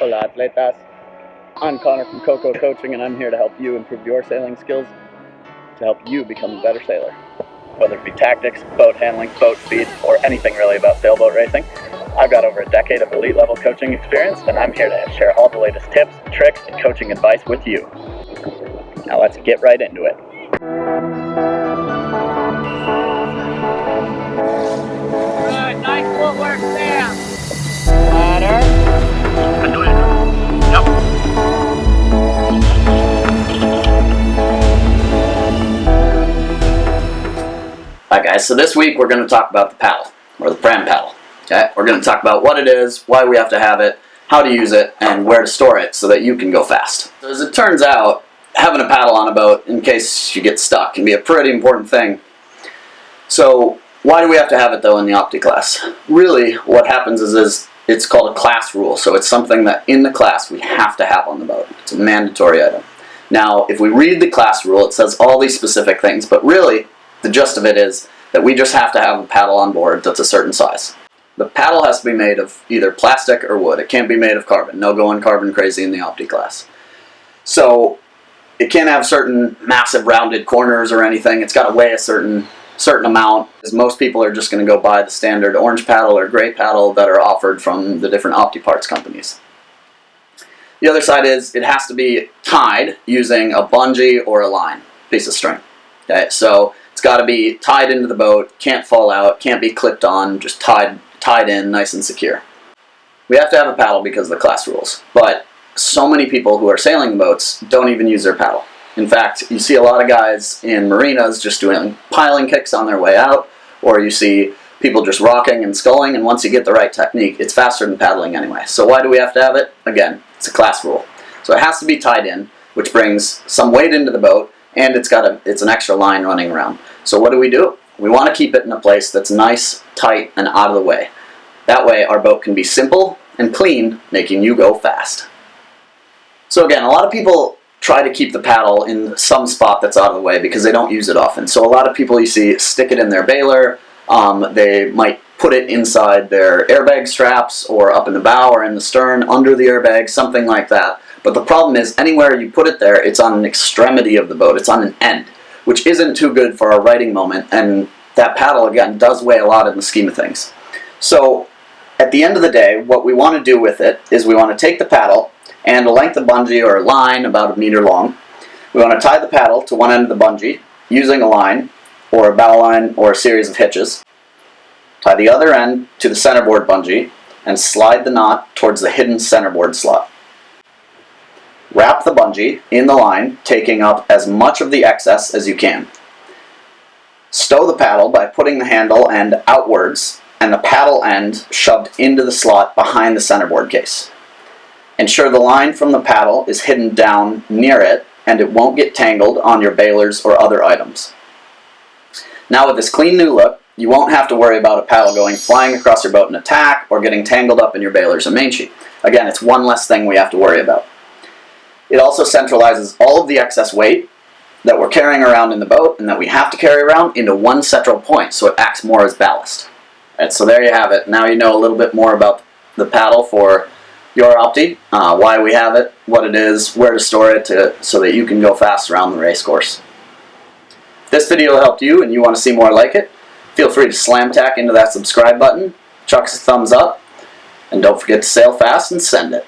Hola atletas, I'm Connor from Coco Coaching, and I'm here to help you improve your sailing skills to help you become a better sailor. Whether it be tactics, boat handling, boat speed, or anything really about sailboat racing, I've got over a decade of elite level coaching experience, and I'm here to share all the latest tips, tricks, and coaching advice with you. Now let's get right into it. Good, nice footwork, Sam. Ladder. Alright guys, so this week we're going to talk about the paddle, or the pram paddle. Okay? We're going to talk about what it is, why we have to have it, how to use it, and where to store it so that you can go fast. So as it turns out, having a paddle on a boat in case you get stuck can be a pretty important thing. So why do we have to have it though in the Opti class? Really what happens is it's called a class rule, so it's something that in the class we have to have on the boat. It's a mandatory item. Now if we read the class rule, it says all these specific things, but really the gist of it is that we just have to have a paddle on board that's a certain size. The paddle has to be made of either plastic or wood. It can't be made of carbon. No going carbon crazy in the Opti class. So it can't have certain massive rounded corners or anything. It's got to weigh a certain amount. As most people are just going to go buy the standard orange paddle or gray paddle that are offered from the different Opti parts companies. The other side is it has to be tied using a bungee or a line, piece of string. Okay, so it's got to be tied into the boat, can't fall out, can't be clipped on, just tied in nice and secure. We have to have a paddle because of the class rules, but so many people who are sailing boats don't even use their paddle. In fact, you see a lot of guys in marinas just doing piling kicks on their way out, or you see people just rocking and sculling, and once you get the right technique, it's faster than paddling anyway. So why do we have to have it? Again, it's a class rule. So it has to be tied in, which brings some weight into the boat, and it's an extra line running around. So what do? We want to keep it in a place that's nice, tight, and out of the way. That way our boat can be simple and clean, making you go fast. So again, a lot of people try to keep the paddle in some spot that's out of the way because they don't use it often. So a lot of people you see stick it in their bailer, they might put it inside their airbag straps or up in the bow or in the stern, under the airbag, something like that. But the problem is, anywhere you put it there, it's on an extremity of the boat. It's on an end, which isn't too good for our riding moment, and that paddle, again, does weigh a lot in the scheme of things. So, at the end of the day, what we want to do with it is we want to take the paddle and a length of bungee or a line about 1 meter long. We want to tie the paddle to one end of the bungee using a line or a bow line or a series of hitches. Tie the other end to the centerboard bungee and slide the knot towards the hidden centerboard slot. Wrap the bungee in the line, taking up as much of the excess as you can. Stow the paddle by putting the handle end outwards and the paddle end shoved into the slot behind the centerboard case. Ensure the line from the paddle is hidden down near it and it won't get tangled on your bailers or other items. Now with this clean new look, you won't have to worry about a paddle going flying across your boat in attack or getting tangled up in your bailers or main sheet. Again, it's one less thing we have to worry about. It also centralizes all of the excess weight that we're carrying around in the boat and that we have to carry around into one central point, so it acts more as ballast. Right, so there you have it. Now you know a little bit more about the paddle for your Opti, why we have it, what it is, where to store it so that you can go fast around the race course. If this video helped you and you want to see more like it, feel free to slam tack into that subscribe button, chuck us a thumbs up, and don't forget to sail fast and send it.